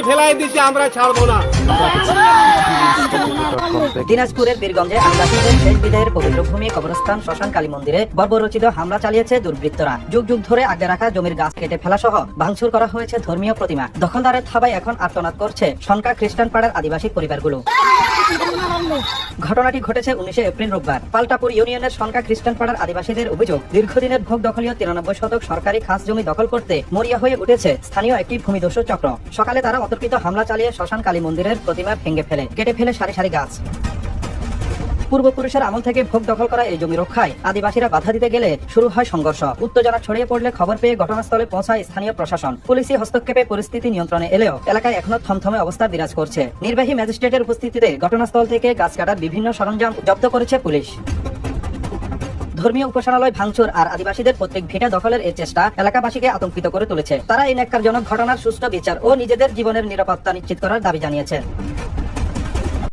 ফেলাই দিছি, আমরা ছাড়বো না। দিনাজপুরের বীরগঞ্জে আদিবাসীদের শেষ বিদায়ের পবিত্র ভূমি কবরস্থান শ্মশান কালী মন্দিরে বর্বরচিত হামলা চালিয়েছে দুর্বৃত্তরা। যুগ যুগ ধরে আগলে রাখা জমির গাছ কেটে ফেলা সহ ভাঙচুর করা হয়েছে ধর্মীয় প্রতিমা। দখলদারের থাবায় এখন আর্তনাদ করছে শনকা খ্রিস্টান পাড়ার আদিবাসী পরিবারগুলো। ঘটনাটি ঘটেছে 19 এপ্রিল রোববার। পাল্টাপুর ইউনিয়নের শনকা খ্রিস্টান পাড়ার আদিবাসীদের অভিযোগ, দীর্ঘদিনের ভোগ দখলীয় 93 শতক সরকারি খাস জমি দখল করতে মরিয়া হয়ে উঠেছে স্থানীয় একটি ভূমিদস্যু চক্র। সকালে তারা অতর্কিত হামলা চালিয়ে শ্মশান কালী মন্দিরের প্রতিমা ভেঙে ফেলে, কেটে ফেলে সারি সারি গাছ। পূর্বপুরুষের আমল থেকে ভোগ দখল করা এই জমি রক্ষায় আদিবাসীরা বাধা দিতে গেলে শুরু হয় সংঘর্ষ। উত্তেজনা ছড়িয়ে পড়লে খবর পেয়ে ঘটনাস্থলে পৌঁছায় স্থানীয় প্রশাসন। পুলিশি হস্তক্ষেপে পরিস্থিতি নিয়ন্ত্রণে এলেও এলাকায় এখনো থমথমে অবস্থা বিরাজ করছে। নির্বাহী ম্যাজিস্ট্রেটের উপস্থিতিতে ঘটনাস্থল থেকে গাছ কাটার বিভিন্ন সরঞ্জাম জব্দ করেছে পুলিশ। ধর্মীয় উপাসনালয় ভাঙচুর আর আদিবাসীদের প্রত্যেক ভিটা দখলের এই চেষ্টা এলাকাবাসীকে আতঙ্কিত করে তুলেছে। তারা এই ন্যাক্কারজনক ঘটনার সুষ্ঠু বিচার ও নিজেদের জীবনের নিরাপত্তা নিশ্চিত করার দাবি জানিয়েছে।